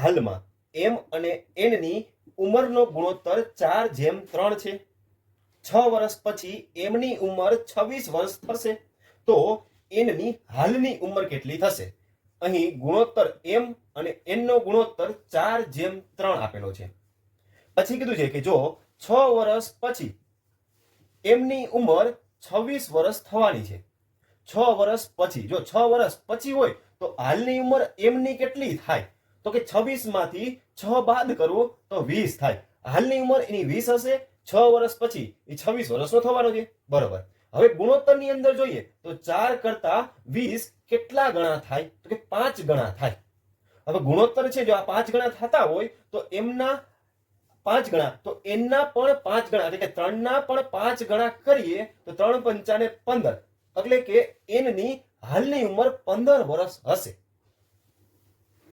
હાલમાં એમ અને એન ની ઉંમરનો ગુણોત્તર 4:3 છે. 6 વર્ષ પછી એમની ઉંમર 26 વર્ષ થશે તો એનની હાલની ઉંમર કેટલી થશે? અહીં ગુણોત્તર એમ અને એન નો ગુણોત્તર 4:3 આપેલો છે. પછી કીધું છે કે જો 6 વર્ષ પછી એમની ઉંમર 26 વર્ષ થવાની છે. 6 વર્ષ પછી, જો 6 વર્ષ પછી હોય તો હાલની ઉંમર એમની કેટલી થાય? તો કે 26 માંથી 6 બાદ કરવો તો 20 થાય. હાલની ઉંમર એની 20 હશે. 6 વર્ષ પછી એ 26 વર્ષનો થવાનો છે. બરોબર. હવે ગુણોત્તરની અંદર જોઈએ તો 4 કરતા 20 કેટલા ગણા થાય? તો કે 5 ગણા થાય. હવે ગુણોત્તર છે જો આ 5 ગણા થતા હોય તો એમના 5 ગણા તો એનના પણ 5 ગણા, એટલે કે 3 ના પણ 5 ગણા કરીએ તો 3 પંચાને 15, એટલે કે એનની હાલની ઉંમર 15 વર્ષ હશે.